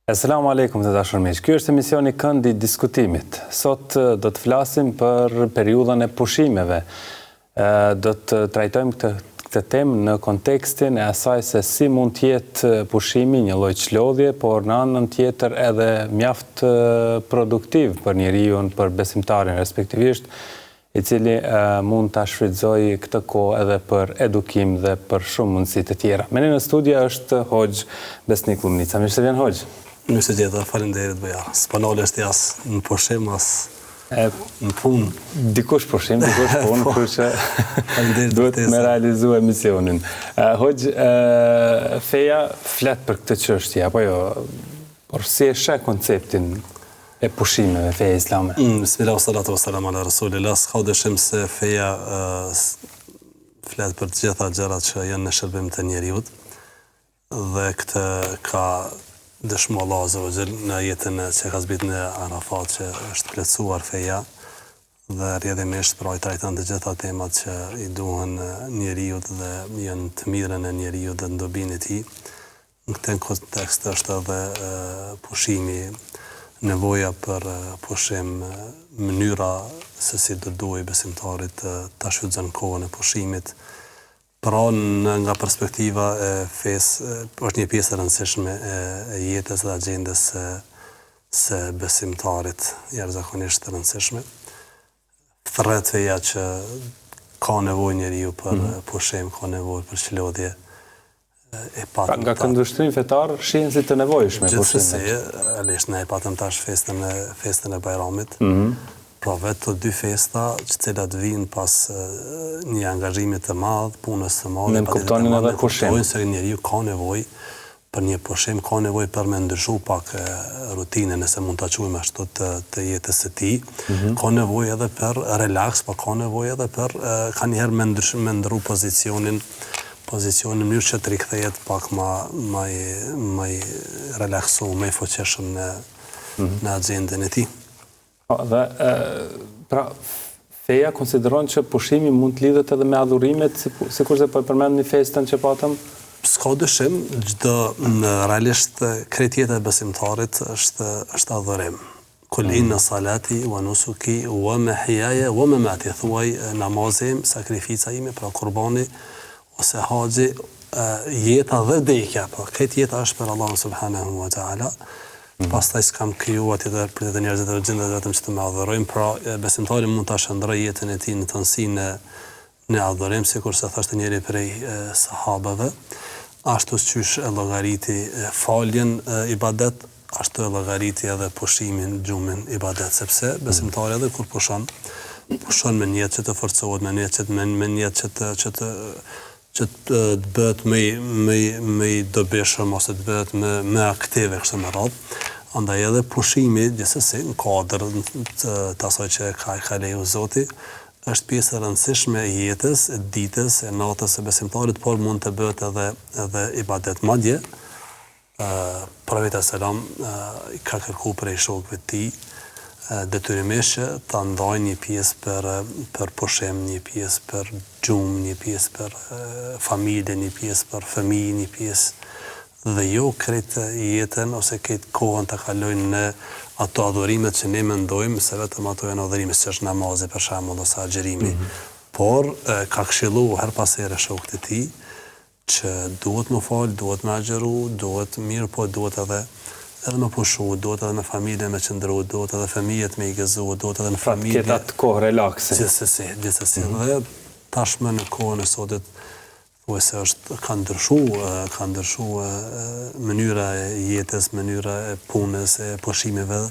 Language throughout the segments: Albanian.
Asalamu alaikum të dashur miq. Ky është emisioni Këndi i Diskutimit. Sot do të flasim për periudhën e pushimeve. Do të trajtojmë këtë temë në kontekstin e asaj se si mund të jetë pushimi një lloj çlodhje, por në anën tjetër edhe mjaft produktiv për njeriu, për besimtarin respektivisht, i cili mund ta shfrytëzojë këtë kohë edhe për edukim dhe për shumë mundësi të tjera. Me ne në studio është Hoxh Besnik Lumnica. Mirë se vjen Hoxh. Mirë se gjeta, faleminderit bëja. S'panole është jas në pushim, as në punë. Dikush pushim, dikush punë, kurse duhet me realizu emisionin. Hoxh, feja flet për këtë çështje, apo jo? Por si e sheh konceptin e pushimeve, feja islame? Bismillah, salatu wassalam ala rasulillah. S'ka dyshim se feja flet për të gjitha gjërat që janë në shërbim të njeriut, dhe këtë ka dëshmu Allah Azza wa Jall në jetën që ka zbrit në Arafat, që është plotësuar feja dhe rrjedhimisht pra i trajton të gjitha temat që i duhen njeriut dhe janë të mirën e njeriut dhe në dobinë e tij. Në këtë kontekst është edhe pushimi, nevoja për pushim, mënyra se si do duhet besimtarit ta shfrytëzon kohën e pushimit. Pra nga perspektiva e fesë, është një pjesë e rëndësishme e jetës dhe agjendës së besimtarit, jashtëzakonisht e rëndësishme. Thret feja që ka nevojë njeriu për pushim, ka nevojë për çlodhje e patëm. Nga këndvështrim fetar shihen si të nevojshme pushimet. Gjithsesi, ne e patëm tash festën e Bajramit. Pra vetë të dy festa që cilat vinë pas një angazhimi të madh, punës të madhe, ne kuptonin edhe pushim. Se njeriu ka nevojë për një pushim, ka nevojë për me ndryshu pak rutinën, nëse mund ta quajmë ashtu, të jetës së tij. Ka nevojë edhe për relaks, por ka nevojë edhe për kanjëherë me ndryshu pozicionin në mënyrë që të rikthehet pak më i relaksuar, më i fuqishëm në agjendën e tij. Dhe, pra, feja konsideron që pushimi mund të lidhet edhe me adhurimet, sikurse po e përmend një festën që patëm? S'ka dyshim, realisht krejt jeta e besimtarit është adhurim. Kul inna salati wa nusuki wa mahyaya wa mamati, thuaj namazim, sakrifica ime, pra kurbani ose haxhi, jeta dhe vdekja, pra krejt jeta është për Allahun subhanahu wa taala. Pastaj s'kam krijuar tjetër për të njerëzit e gjendë vetëm që të më adhurojnë, pra besimtari mund ta shndrojë jetën e tij në tënësinë në adhurim, sikurse thoshte njëri prej sahabeve, ashtu siç e llogariti faljen ibadet, ashtu e llogariti edhe pushimin, gjumin ibadet, sepse besimtari edhe kur pushon me niyet që të forcohet, me niyet që të bëhet më i dobishëm ose të bëhet më aktive kështu me radhë. Andaj edhe pushimi gjithsesi në kuadër të asaj që ka leju Zoti është pjesë e rëndësishme e jetës, e ditës, e natës së besimtarit, por mund të bëhet edhe ibadet. Madje Profeti selam ka kërkuar prej shokëve të tij detyrimisht që ta ndajnë një pjesë për pushim, një pjesë për gjumë, një pjesë për familje, një pjesë për fëmijë, një pjesë dhe jo krejt jetën ose krejt kohën ta kalojnë në ato adhurimet që ne mendojmë se vetëm ato janë adhurime, si është namazi për shembull ose agjerimi. Por ka këshilluar her pas here shokët e tij që duhet më fal, duhet më agjeru, duhet mirë, po duhet edhe me pushu, duhet edhe me familje me qëndru, duhet edhe fëmijët me i gëzu, duhet edhe në familje. Këtë atë kohë relakse. Gjithsesi. Dhe tashmë në kohën e sotit, thuajse ka ndryshu mënyra e jetës, mënyra e punës, e pushimeve,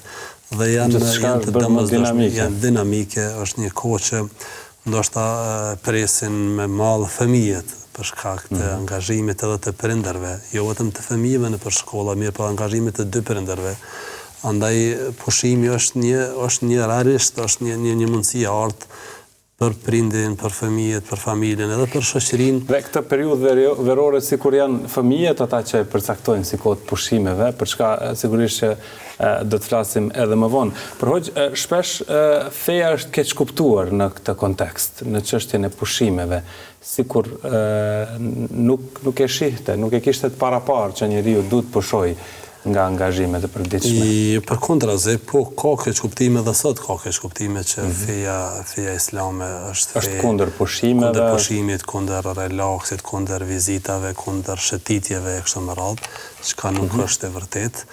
dhe janë të domosdoshme, janë dinamike, është një kohë që ndoshta presin me mall fëmijët për shkak të angazhimit edhe të prindërve, jo vetëm të fëmijëve në për shkolla, mirë për angazhimit të dy prindërve. Andaj pushimi është një realisht, është një mundësi e artë për prindin, për fëmijët, për familjen, edhe për shoqërinë. Dhe këtë periudhë verore sikur janë fëmijët ata që përcaktojnë si kohë të pushimeve, për çka sigurisht që do të flasim edhe më vonë. Por Hoxh, shpesh feja është keq kuptuar në këtë kontekst, në çështjen e pushimeve, sikur nuk e shihte, nuk e kishte të paraparë që njeriu duhet pushoj. nga angazhimet e përditshme. Për kontrazi, po ka keq kuptime dhe sot ka keq kuptime që feja islame është kundër pushimeve, kundër pushimit, kundër relaksit, kundër vizitave, kundër shëtitjeve e kështu me radhë, çka nuk është e vërtet.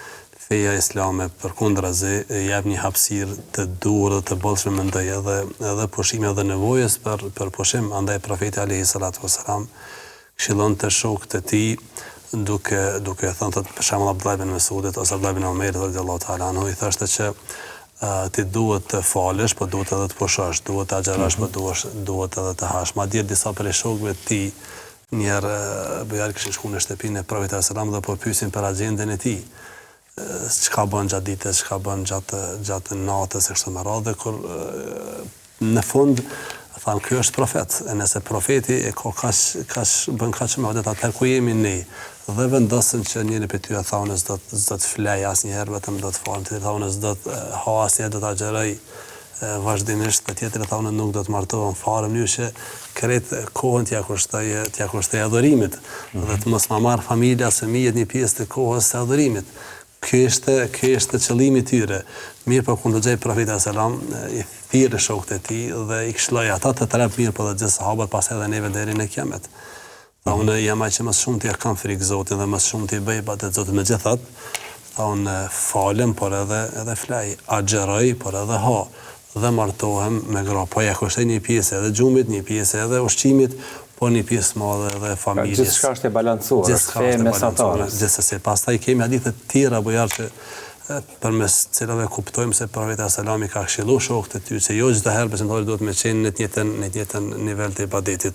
Feja islame për kontrazi jep një hapësirë të duhur dhe të bollshme mendoj edhe pushime dhe nevojës për pushim. Andaj profeti alayhi salatu wasalam këshillon të shokët e tij duke thënë për shembull Abdullah ibn Mesudit ose Abdullah ibn Omerit radhiyallahu ta'ala anhu i thoshte që ti duhet të falësh, po duhet edhe të pushosh, duhet të agjërosh, po duhet edhe të hash. Madje disa prej shokëve të tij njerë bëjarë kishin shku në shtëpinë e profetit sallallahu alaihi wasallam dhe po pyesin për agjendën e tij. Çka bën gjatë ditës, çka bën gjatë natës e kështu me radhë, kur në fund thamë ky është profet, e nëse profeti e ka bën kaq më vërtet atë ku jemi ne dhe vendosën që njëri prej tyre thonë s'do të flaj asnjëherë, vetëm do të falë, tjetri thonë s'do të ha asnjëherë, do të agjeroj vazhdimisht, të tjetri thonë nuk do të martohen fare, në mënyrë që krejt kohën t'ja kushtoj adhurimit dhe të mos ma marr familja se fëmijët një pjesë të kohës së adhurimit. Ky ishte qëllimi i tyre. Mirë po kur ndëgjoi profeti sallam i thirrë shokët e tij dhe i këshilloi ata të trap mirë po dhe gjithë sahabët pastaj edhe neve deri në kiamet. Unë jam aq më shumë të kam frikë Zotin dhe më shumë të bëj ibadet Zotit megjithatë. Unë falem por edhe flaj, agjeroj por edhe ha dhe martohem me gra. Po ja kushtoj një pjesë edhe xhumit, një pjesë edhe ushqimit, po një pjesë madhe edhe familjes. Gjithçka është e balancuar, fe mesatare. Gjithsesi, pastaj kemi hadithe të tjera bojar që përmes cilave kuptojmë se profeti sallallahu ka këshilluar shokët e tij se jo çdo herë besimtari duhet me qenë në të njëjtën nivel të ibadetit.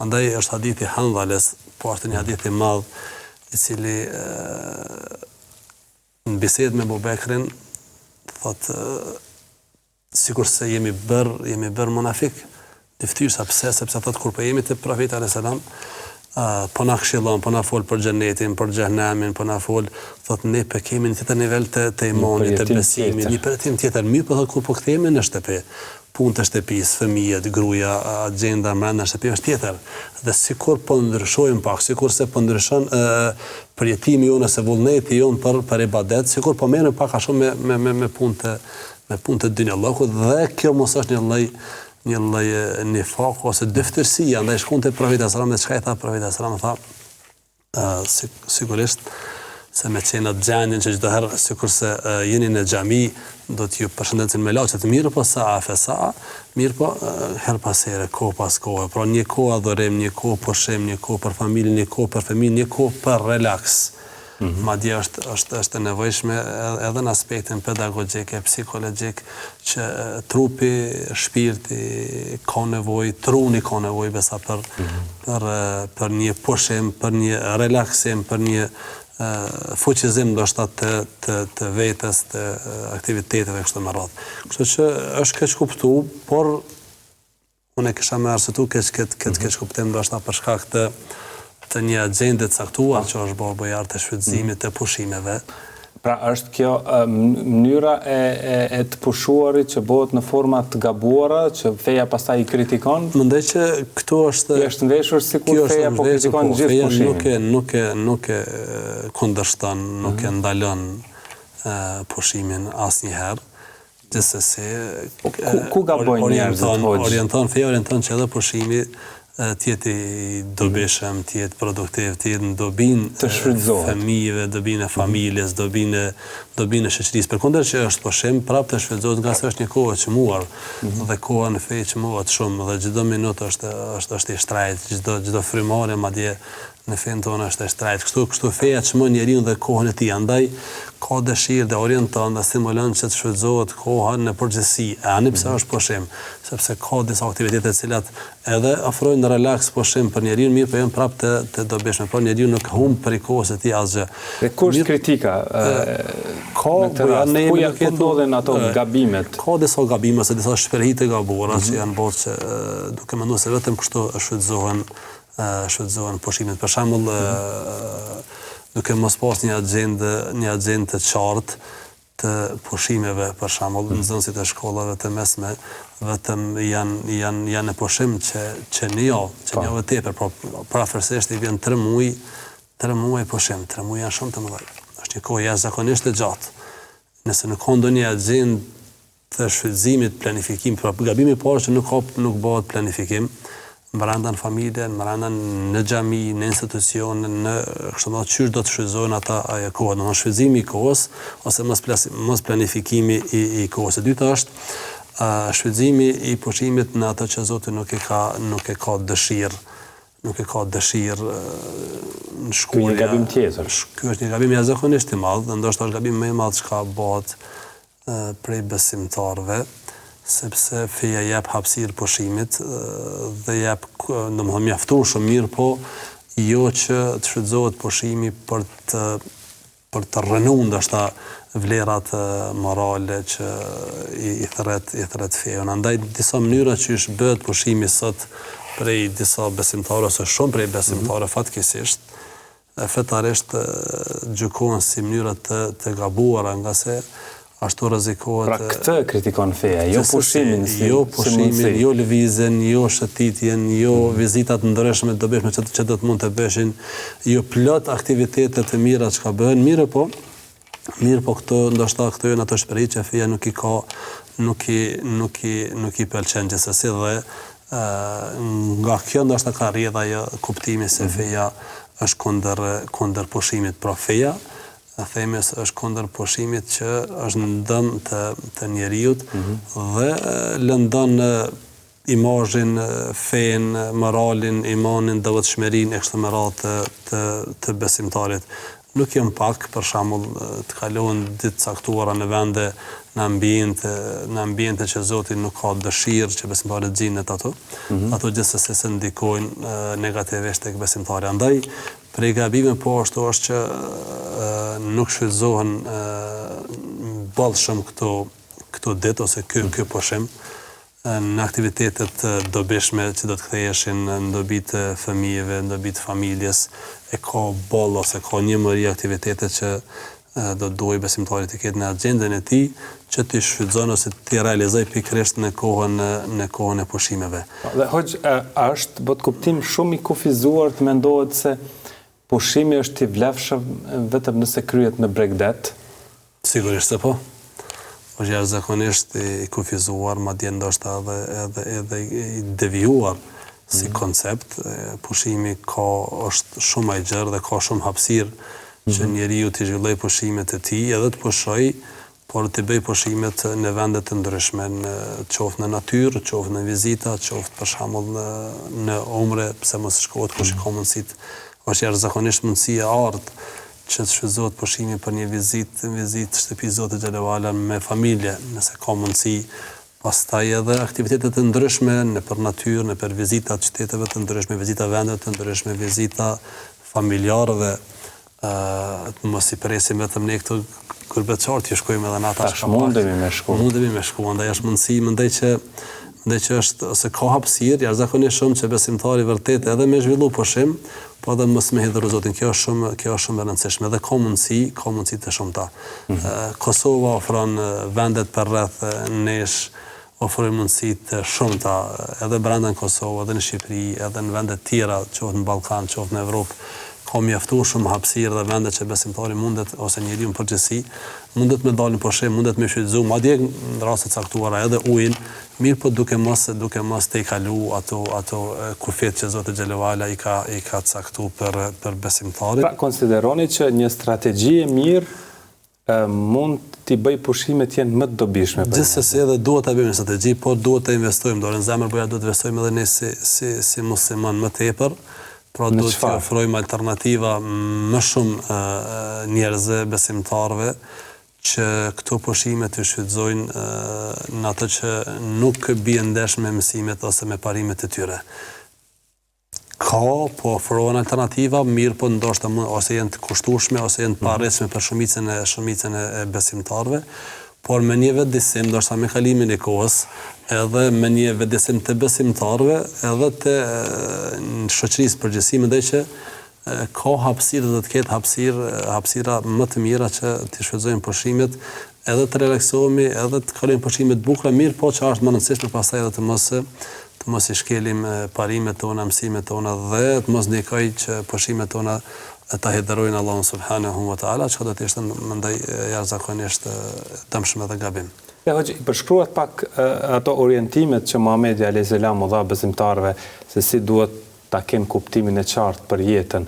Andaj është hadithi Handhales, po është një hadith i madh i cili në bisedë me Abu Bekrin thotë sikurse jemi bër munafik. Ftyrsa pse sepse thotë kur po jemi te profeti alayhis salam po na këshillon, po na fol për xhenetin, për xhehenamin, po na fol thotë ne po kemi në tjetër nivel të imanit, të besimit, një përjetim tjetër mirë, po thotë kur po kthehemi në shtëpi, punë të shtëpisë, fëmijët, gruaja, agjenda brenda shtëpisë është tjetër. Dhe sikur po ndryshojmë pak, sikurse po ndryshon përjetimi jonë ose vullneti jonë për ibadet, sikur po merrem pak a shumë me punë të dynjallahut dhe kjo mos është një lloj nifak ose dëftërsia, ndaj shkon te profeti sallallahu alaihi wasallam dhe çka i tha profeti sallallahu alaihi wasallam sigurisht se me qenë atë gjendjen që çdo herë sikurse jeni në xhami do t'ju përshëndesin me laçet mirë po mirë po her pas here, kohë pas kohë, pra një kohë adhurim, një kohë pushim, një kohë për familjen, një kohë për fëmijën, një kohë për relaks. Madje është e nevojshme edhe në aspektin pedagogjik e psikologjik që trupi, shpirti ka nevojë, truni ka nevojë besa për një pushim, për një relaksim, për një fuqizim ndoshta të vetes, të aktiviteteve kështu me radhë. Kështu që është keq kuptuar, por unë kisha më arsyetuar keq kuptim ndoshta për shkak të një agjende të caktuar që është bojar të shfrytëzimit të pushimeve. Pra është kjo mënyra e të pushuarit që bëhet në forma të gabuara, që feja pastaj i kritikon? Mendoj që këtu është ndeshur sikur feja po kritikon gjithë pushimin. Nuk e kundërshton, nuk e ndalon pushimin asnjëherë. Gjithsesi, ku gabojnë njerëzit hoxh? Feja orienton që edhe pushimi tjetë i dobishëm, tjetë produktiv, tjetë në dobinë të fëmijëve, dobinë e familjes, dobinë e shoqërisë. Përkundër që është pushim, prapë të shfrytëzohet nga se është një kohë e çmuar dhe koha në fe çmuohet shumë dhe çdo minutë është i shtrajt, çdo frymëre madje në fen tonë është e shtrajt. Kështu feja çmon njeriu dhe kohën e tij. Andaj ka dëshirë dhe orienton dhe stimulon që të shfrytëzohet koha në përgjithësi. Ani pse është pushim, sepse ka disa aktivitete të cilat edhe ofrojnë relaks pushim për njeriu, mirë po janë prapë të dobishme, por njeriu nuk humb për kohën e tij asgjë. Dhe ku është kritika? Ku ndodhen ato gabimet? Ka disa gabime ose disa shprehje të gabuara që janë bërë që duke menduar se vetëm kështu shfrytëzohen pushimet. Për shembull, duke mos pas një agjendë të qartë të pushimeve, për shembull, nxënësit e shkollave të mesme vetëm janë në pushim që një javë tepër, por parafërsisht i vjen 3 muaj pushim. 3 muaj janë shumë të mëdha. është një kohë jashtëzakonisht e gjatë. Nëse nuk ka ndonjë agjendë të shfrytëzimit, planifikim, pra gabimi i parë që nuk bëhet planifikim brenda në familje, brenda në xhami, në institucion, në kështu më qysh do të shfrytëzohen ata ajo kohë, domethënë shfrytëzimi i kohës ose mos planifikimi i kohës. E dyta është shfrytëzimi i pushimit në atë që Zoti nuk e ka dëshirë. Nuk e ka dëshirë në shkollë. Ky është një gabim tjetër. Ky është një gabim jashtëzakonisht i madh, ndoshta është gabim më i madh që bëhet prej besimtarëve, sepse feja jep hapësirë pushimit dhe jep, domethënë mjafton shumë mirë, po jo që të shfrytëzohet pushimi për të rënuar ndoshta vlerat morale që i thret feja. Andaj disa mënyra që bëhet pushimi sot prej disa besimtarë ose shumë prej besimtarë fatkeqësisht fetarisht gjykohen si mënyra të gabuara, nga se ashtu rrezikohet. Pra këtë kritikon feja, jo pushimin, jo lëvizjen, jo shëtitjen, jo vizitat ndryshme të dobishme që do të mund të bëhen, jo plot aktivitete të mira që ka bëhen, mirë po këto ndoshta këto janë ato shprehje që feja nuk i pëlqen gjithsesi dhe nga kjo ndoshta ka rrjedh ajo kuptimi se feja është kundër pushimit. Pra feja themes është kundër pushimit që është në dëm të njeriut dhe lëndon imazhin, fen, moralin, imanin, devotshmërinë e kështu me radhë të besimtarit. Nuk jam pak, për shembull, të kalohen ditë caktuara në vende, në ambiente që Zoti nuk ka dëshirë që besimtarët xhinet ato. Ato gjithsesi se ndikojnë negativisht tek besimtari. Andaj prej gabime po ashtu është që nuk shfrytëzohen bollshëm këto ditë ose ky pushim në aktivitetet dobishme që do të ktheheshin në dobi të fëmijëve, në dobi të familjes, e ka boll ose ka një mëri aktivitete që do të duhet besimtarit të ketë në agjendën e tij që të shfrytëzon ose të realizoj pikërisht në kohën e pushimeve. Dhe hoq, është bot kuptim shumë i kufizuar të mendohet se pushimi është i vlefshëm vetëm nëse kryhet në bregdet? Sigurisht se po. Është jashtëzakonisht i kufizuar, madje ndoshta edhe i devijuar si koncept. Pushimi është shumë i gjerë dhe ka shumë hapësirë që njeriu të zhvillojë pushimet e tij, edhe të pushoj, por të bëj pushimet në vende të ndryshme, qoftë në natyrë, qoftë në vizita, qoftë për shembull në umre, pse mos shkohet kush ka mundësitë. Është jashtëzakonisht mundësia art që të shfrytëzohet pushimi për një vizitë shtëpi Zotit xhallahu me familje, nëse ka mundësi, pastaj edhe aktivitete të ndryshme nëpër natyrë, nëpër vizita të qyteteve të ndryshme, vizita vendeve të ndryshme, vizita familjarëve, të mos i presim vetëm ne këtu kur beqartë që shkojmë edhe në ata shka mundemi me shku. Andaj është mundësi, mendoj që është ose ka hapësirë, jashtëzakonisht shumë që besimtari vërtet edhe me zhvillu pushim, po edhe mos me hidhur Zotin. Kjo është shumë e rëndësishme dhe ka mundësi të shumta. Kosova ofron vendet për rreth nesh, ofrojnë mundësi të shumta edhe brenda në Kosovë, edhe në Shqipëri, edhe në vende tjera, qoftë në Ballkan, qoftë në Evropë. Ka mjaftuar shumë hapësirë dhe vende që besimtari mundet ose njeriu në përgjithësi mundet me dalë në pushim, mundet me shfrytëzu, madje në raste të caktuara edhe ujin, mirë po duke mos të i kalu ato kufjet që Zoti xhallahu ala i ka caktuar për besimtarin. Pra konsideroni që një strategji e mirë mund t'i bëj pushimet jenë më të dobishme. Gjithsesi edhe duhet ta bëjmë një strategji, por duhet të investojmë dorën zemër, por ja duhet të investojmë edhe ne si musliman më tepër. Pra duhet të ofrojmë alternativa më shumë njerëzve, besimtarëve, që këto pushime të shfrytëzojnë në ato që nuk bien ndesh me mësimet ose me parimet e tyre. Ka, po ofrohen alternativa, mirë po ndoshta ose janë të kushtueshme ose janë të paarritshme për shumicën e besimtarëve, por me një vetëdisim, ndoshta me kalimin e kohës, edhe me një vetëdisim të besimtarëve, edhe të shoqërisë përgjithësi, mendoj që ka hapësirë dhe të ketë hapësira më të mira që të shfrytëzojmë pushimet, edhe të relaksohemi, edhe të kalojmë pushimet të bukura, mirë po që është më rëndësishme pastaj edhe të mos i shkelim parimet tona, mësimet tona dhe të mos ndikoj që pushimet tona ta hidherojnë Allahun subhanahu wa taala, që do të ishte mendoj jashtëzakonisht dëmshme dhe gabim. Ja, hoqë, i përshkruat pak ato orientimet që Muhamedi a.s. u dha besimtarëve se si duhet ta kenë kuptimin e qartë për jetën,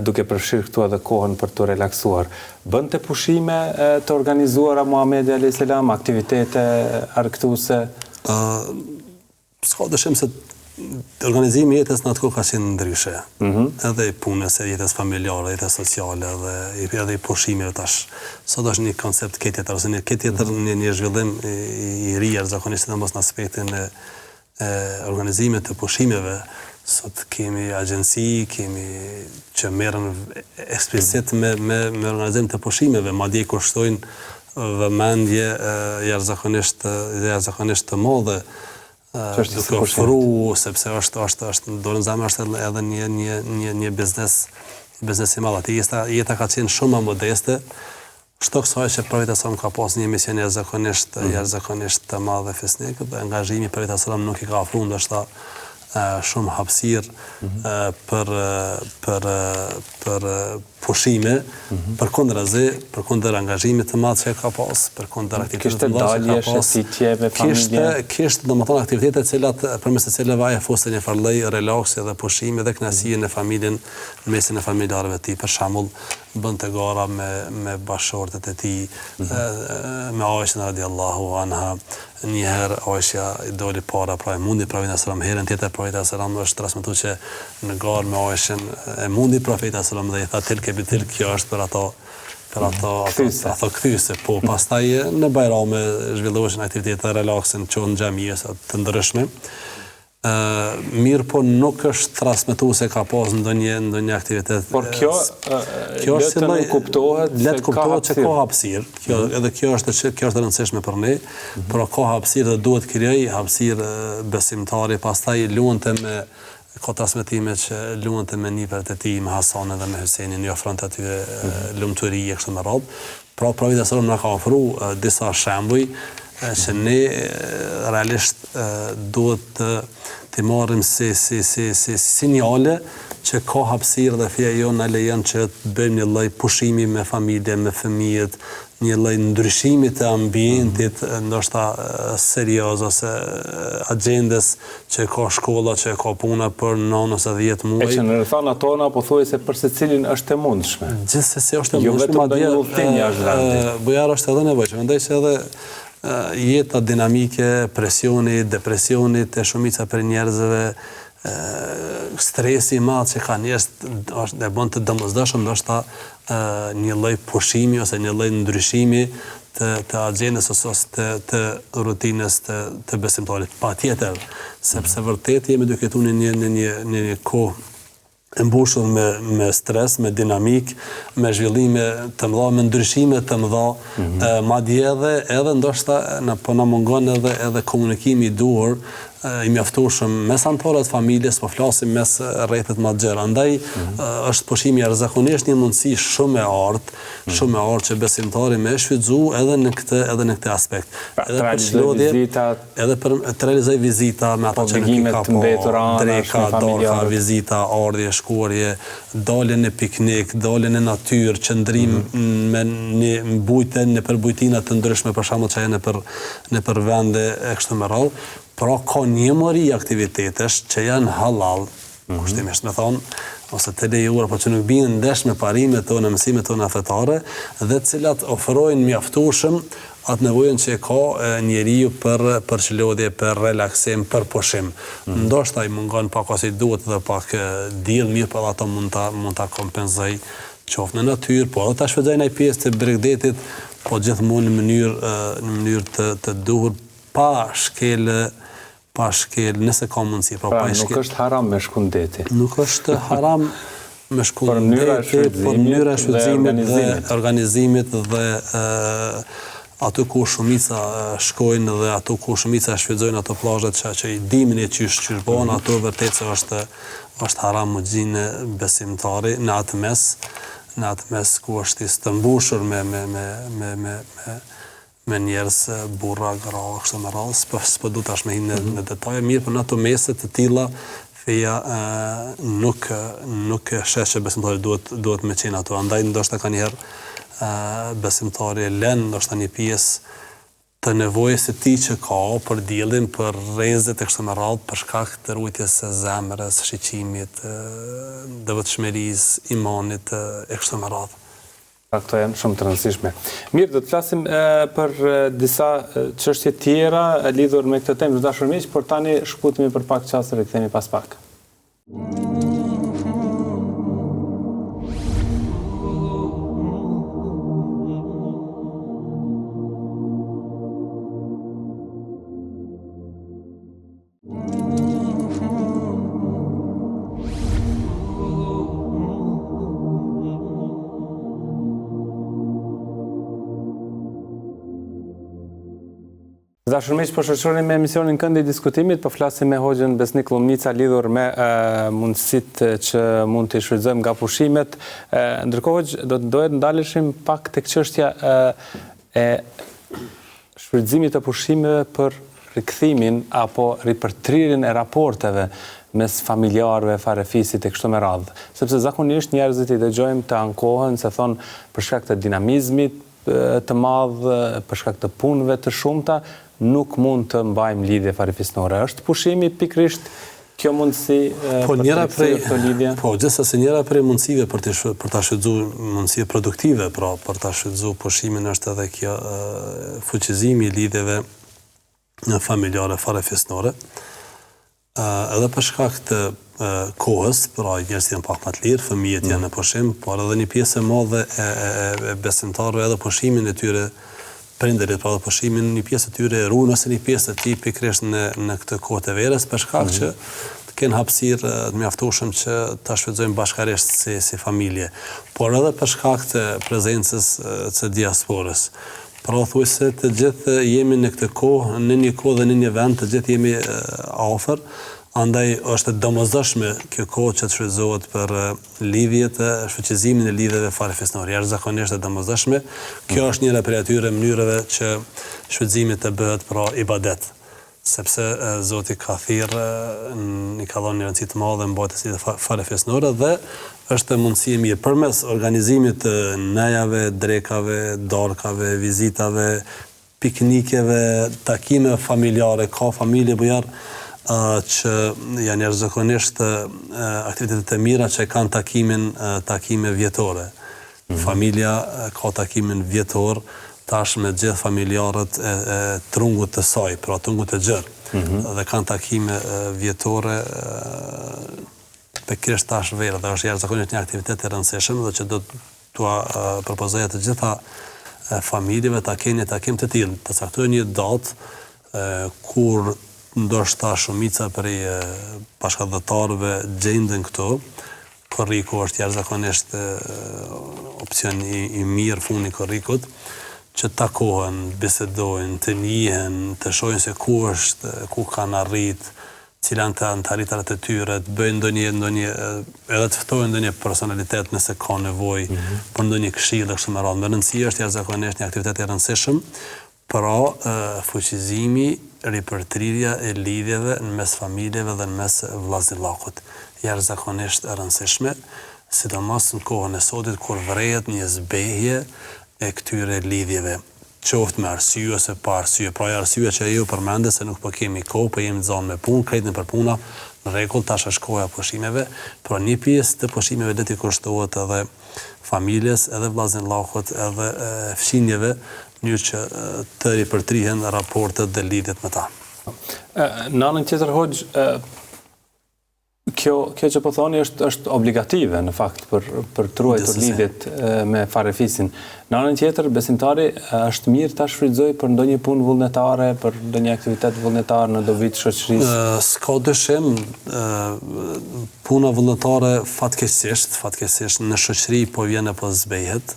duke përfshirë këtu edhe kohën për të relaksuar. Bënte pushime të organizuara Muhamedi a.s., aktivitete argëtuese? S'ka dyshim se organizimi i jetës në atë kohë ka qenë ndryshe. Edhe i punës, jetës familjare, jetës sociale, edhe i pushimeve tash. Sot është një koncept këtë tjetër, ose këtë tjetër një zhvillim i ri zakonisht edhe mos në aspektin e organizimit të pushimeve. Sot kemi agjensi, kemi që merren eksplicit me organizim të pushimeve, madje kushtojnë vëmendje jashtëzakonisht të madhe. Duke ofru, sepse është në dorën zame është edhe një biznes i madh. Jeta ka qenë shumë më modeste, shto kësaj që Profeti sallallahu ka pas një mision jashtëzakonisht të madh dhe fisnik, dhe angazhimi Profeti sallallahu nuk i ka ofruar ndoshta shumë hapësirë për pushime, përkundër angazhimit të madh që ka pas, përkundër aktivitetit të madh që ka pas. Shitje me familje. Kishte domethënë aktivitete të cilat përmes të cilave ai foste një farë lloj relaksi dhe pushimi dhe kënaqësie në familjen, në mesin e familjarëve të tij. Për shembull, bënte gara me bashortet e tij, me Aisha radhiyallahu anha. Njëherë Aisha i doli para pra e mundi Profetit sallallahu herën tjetër Profeti sallallahu është transmetuar që në garë me Aishën e mundi Profeti sallallahu dhe i tha tilke bitil, kjo është për ato kthyse. Po pastaj në bajrame zhvillohen aktivitete relaksin që në xhamie të ndryshme. Mirë po nuk është transmetuese ka pas ndonjë aktivitet. Por kjo është le të kuptohet se ka hapësirë. Edhe kjo është e rëndësishme për ne, por ka hapësirë dhe duhet krijoj hapësirë besimtari, pastaj luante me ka transmetime që luante me nipërt e tij, me Hasanin dhe me Husejnin, i ofronte aty lumturi e kështu me radhë. Pra Profeti sallallahu na ka ofruar disa shembuj që ne realisht duhet të marrim si sinjale që ka hapësirë dhe feja jonë na lejon që të bëjmë një lloj pushimi me familje, me fëmijët, një lloj ndryshimi të ambientit, ndoshta serioz ose agjendës që ka shkolla, që ka puna për 9 ose 10 muaj. E që në rrethana tona pothuajse për secilin është e mundshme. Gjithsesi është e mundshme, madje bujar është edhe nevojshme. Mendoj se edhe jeta dinamike, presioni, depresioni të shumica për njerëzve, stresi i madh që ka njerëz e bën të domosdoshëm ndoshta një lloj pushimi ose një lloj ndryshimi të agjendës ose të rutinës të besimtarit. Patjetër, sepse vërtet jemi duke jetuar në një kohë e mbushur me stres, me dinamik, me zhvillime të mëdha, me ndryshime të mëdha, madje edhe ndoshta na mungon edhe komunikimi i duhur, i mjaftueshëm mes anëtarëve të familjes, po flasim mes rrethet më të gjera. Andaj është pushimi jashtëzakonisht një mundësi shumë e artë që besimtari më shfrytëzu edhe në këtë aspekt. Edhe për çlodhje, edhe për të realizoj vizita me ata që nuk ka dreka, dorka, vizita, ardhje, shkuarje, dalje në piknik, dalje në natyrë, qëndrim me një mbujtje në përbujtina të ndryshme, për shembull që janë nëpër vende e kështu me radhë. Pra ka një mori aktivitetesh që janë halal, kushtimisht me thonë, ose të lejuara, por që nuk bien ndesh me parimet tona, mësimet tona fetare, dhe të cilat ofrojnë mjaftueshëm atë nevojën që ka njeriu për çlodhje, për relaksim, për pushim. Ndoshta i mungon pak ose i duhet edhe pak diell, mirë, por ato mund ta kompenzoj qoftë në natyrë, po edhe ta shfrytëzoj në pjesë të Bregdetit, po gjithmonë në mënyrë të duhur, pa shkel, nëse ka mundësi. Pra nuk është haram me shku në deti. Nuk është haram me shku në deti, por mënyra e shfrytëzimit dhe organizimit dhe ato ku shumica shkojnë dhe ato ku shumica shfrytëzojnë ato plazhet që i dimin e qysh bën, ato vërtet se është haram muxhin besimtari në atë mes ku është i të mbushur me njerëz, burra, gra, kështu me radhë, s'po du tash me hinë në detaje, mirë, për në ato meset të tilla, feja nuk shes që besimtari duhet me qenë ato. Andaj ndoshta ka njëherë besimtari lën ndoshta një pjesë të nevojës së tij që ka për diellin, për rrezet e kështu me radhë, për shkak të ruajtjes së zemrës, shiqimit, devotshmërisë, imanit e kështu me radhë. Këto janë shumë të rëndësishme. Mirë, do të flasim për disa çështje tjera lidhur me këtë temë, dashur miq, por tani shkputemi për pak çaste, rikthehemi pas pak. Dashur miq, po shoqëroni me emisionin Këndi i Diskutimit, po flasim me Hoxhën Besnik Llumnica lidhur me mundësitë që mund të shfrytëzojmë nga pushimet. Ndërkohë do të ndaleshim pak tek çështja e shfrytëzimit të pushimeve për rikthimin apo ripërtrirjen e raporteve mes familjarëve, farefisit e kështu me radhë. Sepse zakonisht njerëzit i dëgjojmë të ankohen se thon për shkak të dinamizmit të madh, për shkak të punëve të shumta, nuk mund të mbajmë lidhje farefisnore. Është pushimi pikrisht kjo mundësi për të kthyer këtë lidhje? Po, gjithsesi njëra prej mundësive për ta shfrytzuar mundësi produktive, pra për ta shfrytzuar pushimin është edhe kjo fuqizimi i lidhjeve familjare farefisnore. Edhe për shkak të kohës, pra njerëzit janë pak më të lirë, fëmijët janë në pushim, por edhe një pjesë e madhe e besimtarëve edhe pushimin e tyre prindërit, pra dhe pushimin një pjesë të tyre ruan ose një pjesë të tij pikërisht në këtë kohë të verës, për shkak që të kenë hapësirë të mjaftueshëm që ta shfrytëzojmë bashkërisht si familje, por edhe për shkak të prezencës së diasporës. Pra thuajse të gjithë jemi në këtë kohë, në një kohë dhe në një vend, të gjithë jemi afër. Andaj është domosdoshme kjo kohë që të shfrytëzohet për lidhjet, fuqizimin e lidhjeve farefisnore. Jashtëzakonisht e domosdoshme. Kjo është njëra prej atyre mënyrave që shfrytëzimi të bëhet pra ibadet. Sepse Zoti ka thirrë, i ka dhënë një rëndësi të madhe mbajtjes së farefisnore dhe është mundësi e mirë përmes organizimit të nejave, drekave, darkave, vizitave, piknikeve, takimeve familjare, ka familje bujar që janë jashtëzakonisht aktivitetet e mira që kanë takime vjetore. Familja ka takimin vjetor tash me gjithë familjarët e trungut të saj, pra trungut të gjerë, dhe kanë takime vjetore pikërisht tash verë, dhe është jashtëzakonisht një aktivitet e rëndësishëm dhe që do t'ua propozoja të gjitha familjeve ta kenë një takim të tillë, të caktojë një datë kur ndoshta shumica prej bashkëdhëtarëve gjenden këto. Korriku është jashtëzakonisht opcion i mirë funi korrikut, që takohen, bisedojnë, të njihen, të shohin se ku kanë arrit, cilat janë të arritarat e tyre, të bëjnë ndonjë edhe të ftojnë ndonjë personalitet nëse ka nevojë për ndonjë këshill e kështu me radhë. Në rëndësi është jashtëzakonisht një aktivitet i rëndësishëm, pra fuqizimi, ripërtrirja e lidhjeve në mes familjeve dhe në mes vllazëllakut. Jashtëzakonisht e rëndësishme, sidomos në kohën e sotit kur vrehet një zbehje e këtyre lidhjeve, qoftë me arsye ose pa arsye. Pra arsyeja që ju përmendë se nuk po kemi kohë, po jemi zonë me punë, kretën për puna, në rregull, tash është koha e pushimeve, por një pjesë të pushimeve do t'i kushtohet edhe familjes, edhe vllazëllakut, edhe fëmijëve, mënyrë që të ripërtrihen raportet dhe lidhjet me ta. Në anën tjetër, Hoxh, kjo që po thoni është obligative në fakt për të ruajtur lidhjet me farefisin. Në anën tjetër, besimtari është mirë ta shfrytëzojë për ndonjë punë vullnetare, për ndonjë aktivitet vullnetar në dobi të shoqërisë. S'ka dyshim, puna vullnetare fatkeqësisht në shoqëri po vjen apo zbehet.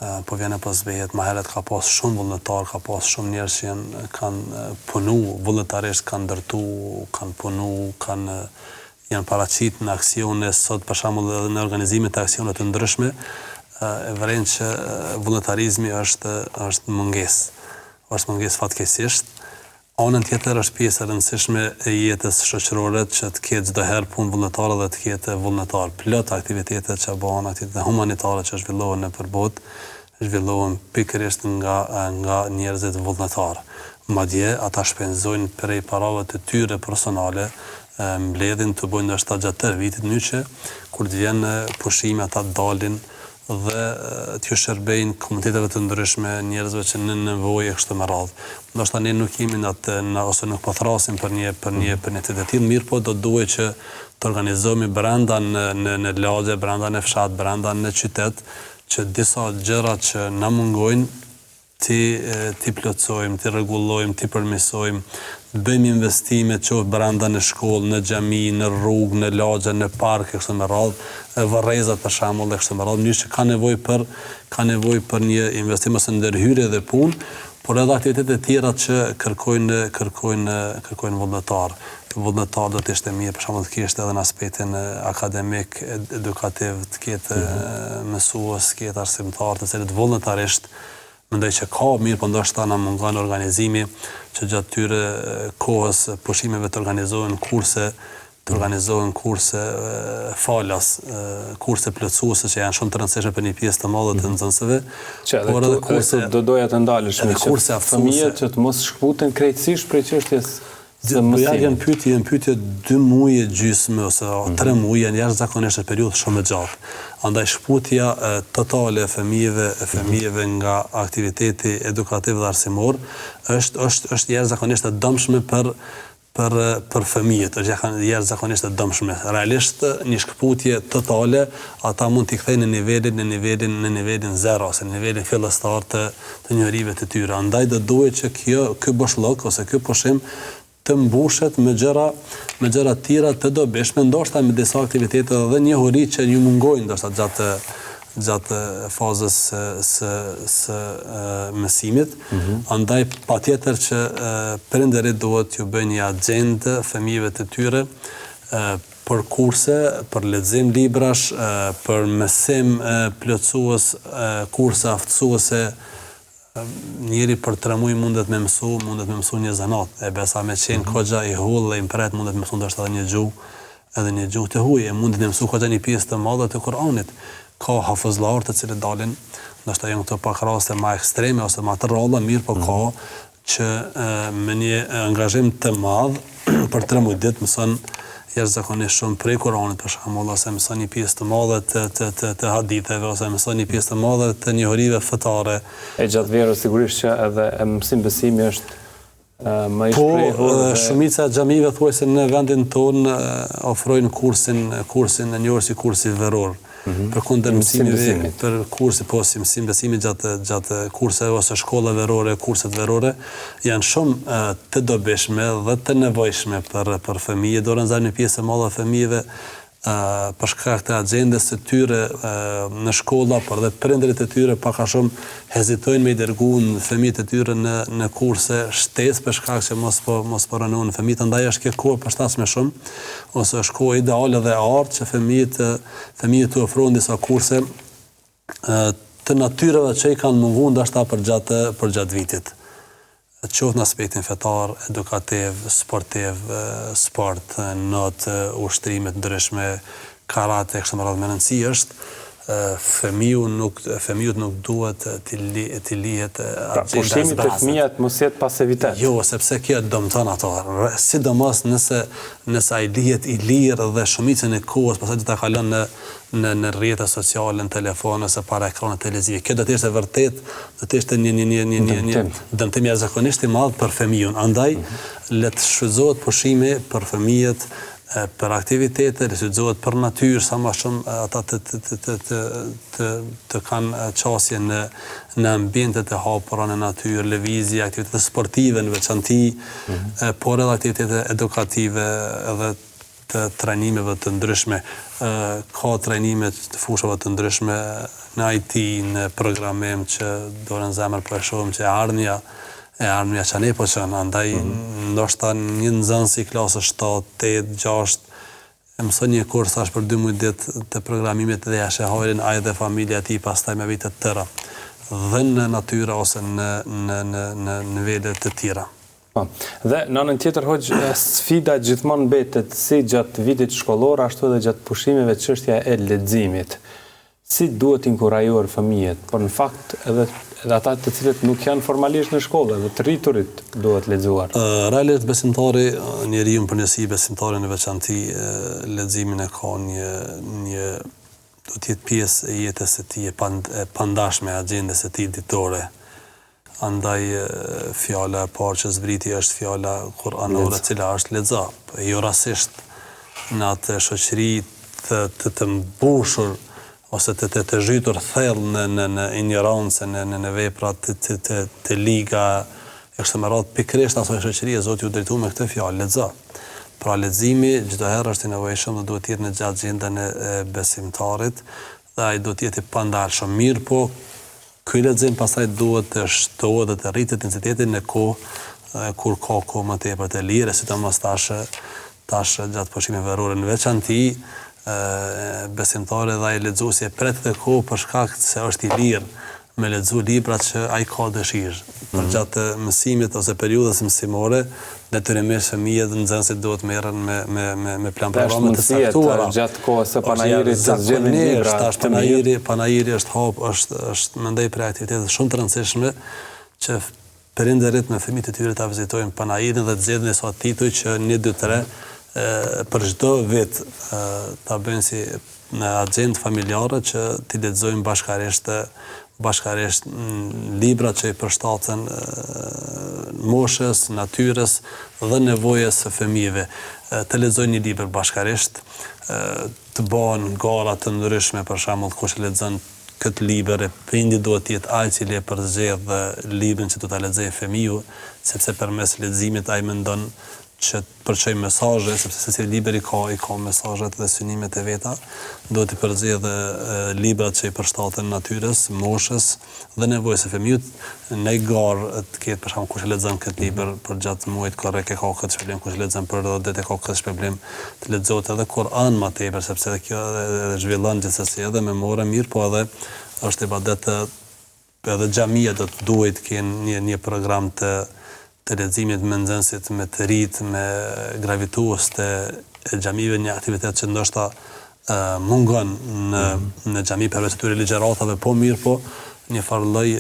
Ma herët ka pas shumë vullnetar, ka pas shumë njerëz që kanë punu vullnetarisht, kanë ndërtu, kanë punu, janë paraqit në aksione, sot për shembull edhe në organizimet e aksione të ndryshme, e vërejnë që vullnetarizmi është mungesë fatkeqësisht. Anën tjetër është pjesë e rëndësishme e jetës shoqërore që të ketë çdo herë punë vullnetare dhe të ketë vullnetar plot aktivitetet që bëhen, aktivitete humanitare që zhvillohen nëpër botë, zhvillohen pikërisht nga njerëzit vullnetar. Madje ata shpenzojnë prej parave të tyre personale, mbledhin të bëjnë ndoshta gjatë tërë vitit, në që kur të vjen pushime ata dalin dhe t'ju shërbejnë komuniteteve të ndryshme, njerëzve që në nevojë e kështu me radhë. Ndoshta ne nuk jemi ose nuk po thrasim për një entitet të tillë, mirë po do duhet që të organizohemi brenda në lagje, brenda në fshat, brenda në qytet, që disa gjëra që na mungojnë ti plotsojmë, ti rregullojmë, ti përmirësojmë, të bëjmë investime qoftë brenda në shkollë, në xhami, në rrugë, në lagje, në park e kështu me radhë, varrezat për shembull e kështu me radhë, mënyrë që ka nevojë për një investim ose ndërhyrje dhe punë, por edhe aktivitete të tjera që kërkojnë vullnetar. Vullnetar do të ishte mirë, për shembull, të kishte edhe në aspektin akademik, edukativ, të ketë mësues, të ketë arsimtar, të cilët vullnetarisht mendoj që ka mirë, po ndoshta na mungon organizimi që gjatë tyre kohës pushimeve të organizohen kurse falas, kurse plotësuese që janë shumë të rëndësishme për një pjesë të madhe të nxënësve. Por edhe kurse do doja të ndaleshme që fëmijët që të mos shkputen krejtësisht prej çështjes së mësimit. Janë pyetje 2 muaj gjysmë ose 3 muaj, janë jashtëzakonisht një periudhë shumë e gjatë. Andaj shkputja totale e fëmijëve nga aktiviteti edukativ dhe arsimor është jashtëzakonisht e dëmshme për fëmijët, është jashtëzakonisht e dëmshme. Realisht një shkputje totale ata mund t'i kthejnë në nivelin 0 ose në nivelin fillestar të njohurive të tyre. Andaj do duhet që ky boshllok ose ky pushim të mbushet me gjëra tjera të dobishme, ndoshta me disa aktivitete dhe njohuri që ju mungojnë ndoshta gjatë fazës së mësimit. Andaj patjetër që prindërit duhet t'ju bëjnë një agjendë fëmijëve të tyre për kurse, për lexim librash, për mësim plotësues, kurse aftësuese. Njëri për 3 muaj mundet me mësu një zanat, e besa me qenë kogja i hull dhe impret mundet me mësu ndoshta edhe një gjuhë të huaj, mundet me mësu kogja një pjesë të madhe të Kur'anit. Ka hafëzllar të cilët dalin, ndoshta janë këto pak raste më ekstreme ose më të rralla, mirë po ka që me një angazhim të madh për 3 muaj ditë mëson jashtëzakonisht shumë prej Kuranit për shembull, ose mëson një pjesë të madhe të haditheve, ose mëson një pjesë të madhe të njohurive fetare. E gjatë verës sigurisht që edhe mësim besimi është më i shprehur. Po, shumica e xhamive thuajse në vendin tonë ofrojnë kursin e njohur si kursi veror. Përkundër mësimit për kursi mësim besimi gjatë kurseve ose shkolla verore, kurset verore janë shumë të dobishme dhe të nevojshme për fëmijë, do rëndzar një pjesë e madhe e fëmijëve për shkak të agjendës së tyre në shkolla, por dhe prindërit e tyre pak a shumë hezitojnë me i dërguar fëmijët e tyre në kurse shtesë për shkak që mos po rënohen fëmijët. Andaj është kjo kohë përshtatshme shumë, ose është kohë ideale dhe e artë që fëmijët të ofrohen disa kurse të natyrave që i kanë munguar ndoshta për gjatë vitit. Qoftë në aspektin fetar, edukativ, sportiv, sport, not, ushtrimet ndryshme, karate, kështu me radhë. Me rëndësi është fëmijët nuk duhet t'i lihet pra, pushimi të fëmijët mos jetë pasivitet. Jo, sepse kjo dëmton ato. Sidomos nëse ai lihet i lirë dhe shumicën e kohës pastaj do ta kalon në rrjete sociale, në telefon ose para ekranit televiziv. Kjo do të ishte vërtet, do të ishte një dëmtim jashtëzakonisht i madh për fëmijën. Andaj le të shfrytëzohet pushimi për fëmijët, për aktivitete, le të shfrytëzohet për natyrë, sa më shumë ata të kanë qasje në ambientet e hapura në natyrë, lëvizje, aktivitete sportive në veçanti, por edhe aktivitete edukative edhe të trajnimeve të ndryshme. Ka trajnime të fushave të ndryshme në IT, në programim që do në zemër po e shohim që ardhmja që ne po qënë, andaj ndoshta një nxënës i klasës 7, 8, 6, mëson një kurs tash për 12 ditë të programimit dhe ja shehojnë ai dhe familja e tij pastaj me vitet të tëra, dhe në natyra ose në nivele të tjera. Po. Dhe në anën tjetër, hoqë, sfida gjithmonë mbetet si gjatë vitit shkollor, ashtu edhe gjatë pushimeve çështja e leximit. Si duhet inkurajuar fëmijët, por në fakt edhe ata të cilët nuk janë formalisht në shkollë, dhe të rriturit duhet lexuar. Realisht besimtari, njeriu përgjithësi besimtari në veçanti, leximin e ka një do të jetë pjesë e jetës së tij e pandashme, agjendes së tij ditore. Andaj fjala e parë që zbriti është fjala kuranore, e cila është lexo. Jo rastësisht në atë shoqëri të mbushur ose të zhytur thellë në ignorancë, në vepra të liga, e kështu me radhë, pikërisht asoj shoqërie Zoti u drejtua me këtë fjalë lexo. Pra leximi çdo herë është i nevojshëm dhe duhet të jetë në gjatë agjendën e besimtarit dhe ai duhet të jetë i pandalshëm. Mirë po, ky lexim pastaj duhet të shtohet dhe të rritet intensitetin në kohë kur ka kohë më tepër të lirë, sidomos tash gjatë pushimeve verore në veçanti, besimtari dhe ai lexuesi e pret të kohë për shkak se është i lirë me lexu librat që ai ka dëshirë. Për gjatë mësimit ose periudhës mësimore, detyrimisht fëmijët dhe nxënësit duhet merren me plan programe të saktuara. Gjatë kohës së panajirit të zgjedhin libra. Tash panajiri është hap, është mendoj për aktivitete shumë të rëndësishme që prindërit me fëmijët e tyre ta vizitojnë panajirin dhe të zgjedhin sa tituj që 1, 2, 3 për çdo vit ta bëjnë si në agjendë familjare që t'i lexojnë bashkarisht libra që i përshtaten moshës, natyrës dhe nevojës së fëmijëve. Të lexojnë një libër bashkarisht, të bëhen gara të ndryshme, për shembull, kush lexon këtë libër, prindi duhet të jetë ai i cili e përzgjedh librin që do ta lexojë fëmiu, sepse përmes leximit ai mendon që përçoj mesazhe, sepse secili libër i ka mesazhet dhe synimet e veta, duhet të përzgjedhë librat që i përshtaten natyrës, moshës dhe nevojës së fëmijës. Në garë të ketë për shembull kush lexon këtë libër për gjatë muajit korrekt e ka këtë shpërblim, kush lexon për rrodet e ka këtë shpërblim, të lexohet edhe Kur'an më tepër, sepse kjo zhvillon gjithsesi edhe memore mirë, po edhe është ibadet edhe xhamia do të duhet të kenë një program të leximit me nxënësit, me të rit, me gravitues të xhamive, një aktivitet që ndoshta mungon në xhami përveç këtyre ligjëratave, po mirë po një farë lloj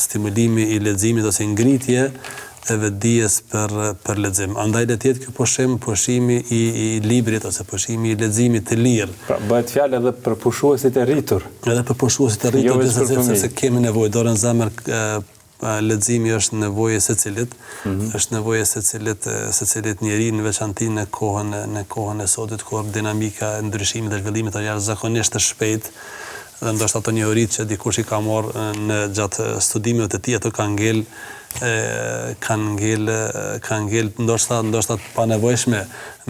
stimulimi i leximit ose ngritje e vetdijes për lexim. Andaj le të jetë ky pushimi i librit ose pushimi i leximit të lirë. Pra bëhet fjalë edhe për pushuesit e rritur. Edhe për pushuesit e rritur, sepse kemi nevojë dorën zemër. Leximi është nevojë e secilit, është nevojë e secilit njeri në veçanti në kohën e sotit, kur dinamika e ndryshimit dhe zhvillimit është jashtëzakonisht të shpejtë, dhe ndoshta ato njohuritë që dikush i ka marrë në gjatë studimeve të tij ato kanë ngel ndoshta pa nevojshme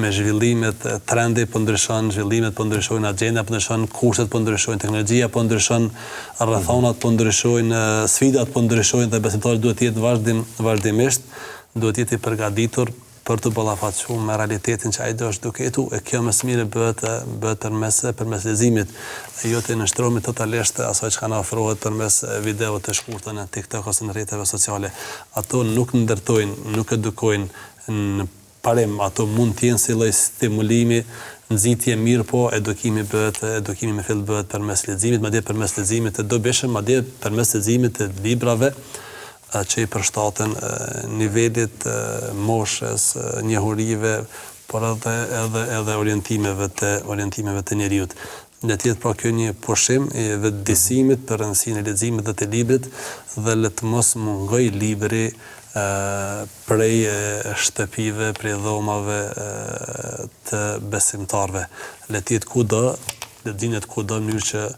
me zhvillimet, trendi po ndryshon, zhvillimet po ndryshojnë, agjenda po ndryshon, kushtet po ndryshojnë, teknologjia po ndryshon, rrethonat po ndryshojnë, sfidat po ndryshojnë dhe besimtari duhet të jetë vazhdimisht, duhet të jetë i përgatitur për të ballafaqur me realitetin që ai do është duke jetu. E kjo më së miri bëhet përmes leximit, jo të nështrohemi totalisht asaj që na ofrohet përmes videove të shkurta në TikTok ose në rrjeteve sociale. Ato nuk ndërtojnë, nuk edukojnë në parim, ato mund të jenë si lloj stimulimi, nxitje mirë, po edukimi me fill bëhet përmes leximit, madje përmes leximit të dobishëm, madje përmes leximit të librave që i përshtaten nivelit, moshës, njohurive, por edhe orientimeve të njeriut. Le të jetë pra kjo një pushim i vetëdijsimit për rëndësinë e leximit dhe të librit dhe le të mos mungoj libri prej shtëpive, prej dhomave të besimtarve. Le të jetë kudo, le të dinjet kudo në mënyrë që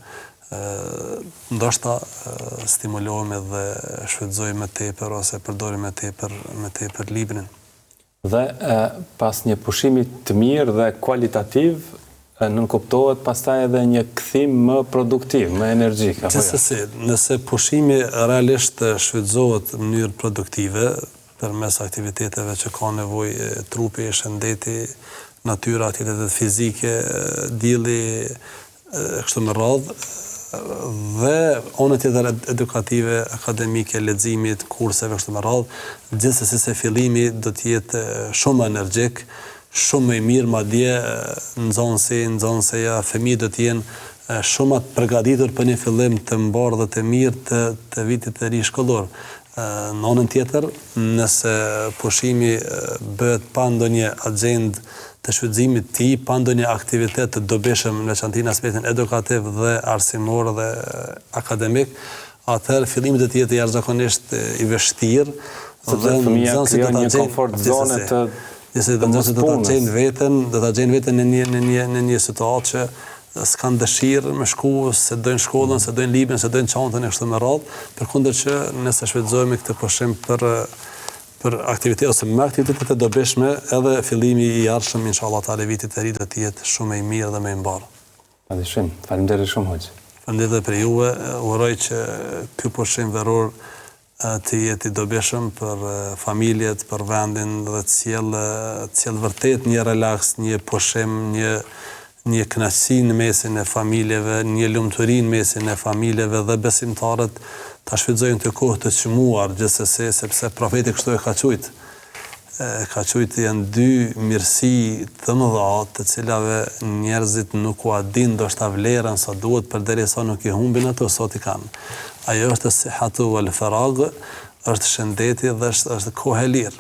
ndoshta stimulohemi dhe shfrytëzojmë më tepër ose përdorim më tepër librin. Dhe pas një pushimi të mirë dhe kualitativ, nënkuptohet pastaj edhe një kthim më produktiv, më energjik. Gjithsesi, nëse pushimi realisht shfrytëzohet në mënyrë produktive përmes aktiviteteve që ka nevojë trupi, shëndeti, natyra, aktivitetet fizike, dielli, kështu me radhë, dhe onë tjetër edukative, akademike, leximit, kurseve kështu me radhë, gjithsesi se fillimi do të jetë shumë energjik, shumë më i mirë, madje nxënëseja, fëmijët do të jenë shumë të përgatitur për një fillim të mbarë dhe të mirë të vitit të ri shkollor. Në anën tjetër, nëse pushimi bëhet pa ndonjë agjendë të shfrytëzimit të tij, pa ndonjë aktivitet të dobishëm në veçantë në aspektin edukativ dhe arsimor dhe akademik, atëherë fillimi do të jetë jashtëzakonisht i vështirë, sepse fëmia krijon një komfort zone të do ta gjejnë veten në një situatë që s'kan dëshirë me shku, se dojnë shkollën, se dojnë librin, se dojnë çantën e kështu me radhë, përkundër që nëse shfrytëzojmë këtë pushim për aktivitet ose me aktivitetet e dobishme, edhe fillimi i ardhshëm inshallah taala vitit të ri do të jetë shumë i mirë dhe më i mbarë. Padyshim, faleminderit shumë hoxh. Faleminderit për juve, uroj që ky pushim veror të jetë i dobishëm për familjet, për vendin dhe të sjellë vërtet një relaks, një pushim, një kënaqësi në mesin e familjeve, një lumturi në mesin e familjeve dhe besimtarët ta shfrytëzojnë të kohë të çmuar gjithsesi, sepse profeti kështu e ka thujt. Ka thujt janë dy mirësi të mëdha të cilave njerëzit nuk u din ndoshta vlerën sa duhet përderisa nuk i humbin ato sot i kanë. Ajo është sihatu wal farag, është shëndeti dhe është kohë e lirë.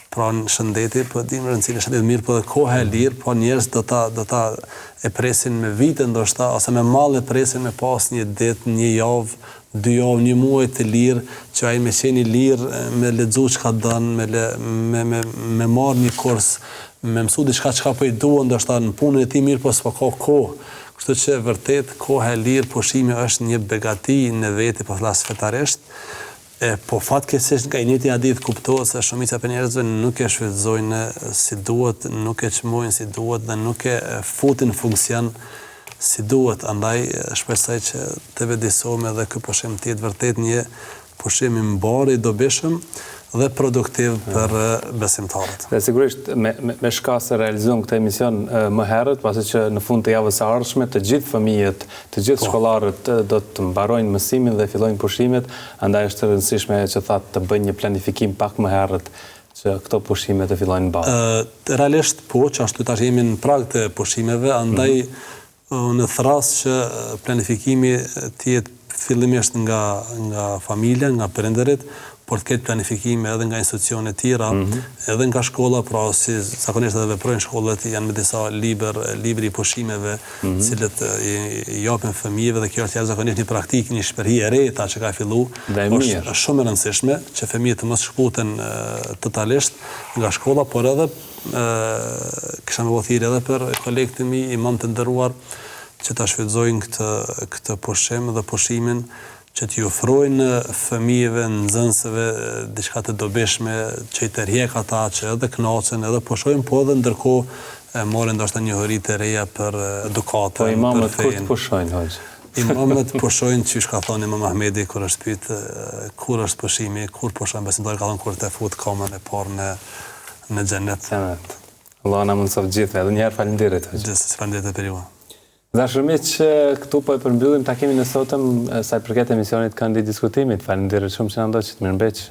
Pra në shëndeti, po dim rëndësinë e shëndetit mirë, po dhe kohë e lirë, po njerëz do ta e presin me vite ndoshta, ose me mall e presin me pas një ditë, një javë, 2 javë, një muaj të lirë, që ai me qenë i lirë, me lexu çka don, me marr një kurs, me mësu diçka çka po i duan, ndoshta në punën e tij mirë, po s'po ka kohë. Kështu që vërtet koha e lirë, pushimi është një begati në veti, po flas fetarisht. Po fatkeqësisht nga njëti hadith kuptohet se shumica e njerëzve nuk e shfrytëzojnë si duhet, nuk e çmojnë si duhet dhe nuk e futin në funksion si duhet. Andaj shpresoj që të vëdësohem edhe ky pushim të jetë vërtet një pushim i mbarë, i dobishëm dhe produktiv për besimtarët. Dhe sigurisht me shka se realizojmë këtë emision më herët, pasi që në fund të javës së ardhshme të gjithë fëmijët, të gjithë shkollarët do të mbarojnë mësimin dhe fillojnë pushimet, andaj është e rëndësishme që thatë të bëjnë një planifikim pak më herët që këto pushime të fillojnë ballë. Realisht po, që ashtu tash jemi në prag të pushimeve, andaj në thras që planifikimi të jetë fillimisht nga familja, nga prindërit, por të ketë planifikime edhe nga institucione tjera, edhe nga shkolla, pra si zakonisht edhe veprojnë shkollat, janë me disa libri i pushimeve, cilët i japin fëmijëve dhe kjo është zakonisht një praktikë, një shperhi e re, ta që ka fillu, është shumë e rëndësishme që fëmijët të mos shkputen totalisht nga shkolla, por edhe kisha me thirrje edhe për kolegët e mi, imam të nderuar, që ta shfrytëzojnë këtë pushim dhe pushimin që t'i ofrojnë fëmijëve, nxënësve diçka të dobishme, që i tërhiq ata, që edhe kënaqen, edhe pushojnë, po edhe ndërkohë morën ndoshta njohuri të reja për edukatën, po imamët kur të pushojnë, hoxh? Imamët pushojnë, që ka thonë Imam Ahmedi kur është pyet kur është pushimi, kur pushon besimtari, ka thonë kur të fut kamën e parë në xhenet. Allah na mëson gjithë, edhe një herë faleminderit. Faleminderit për ju. Dashur miq, këtu po e përmbyllim takimin e sotëm sa i përket emisionit Këndi i Diskutimit. Faleminderit shumë që na ndoqët, mirëmbëngjes.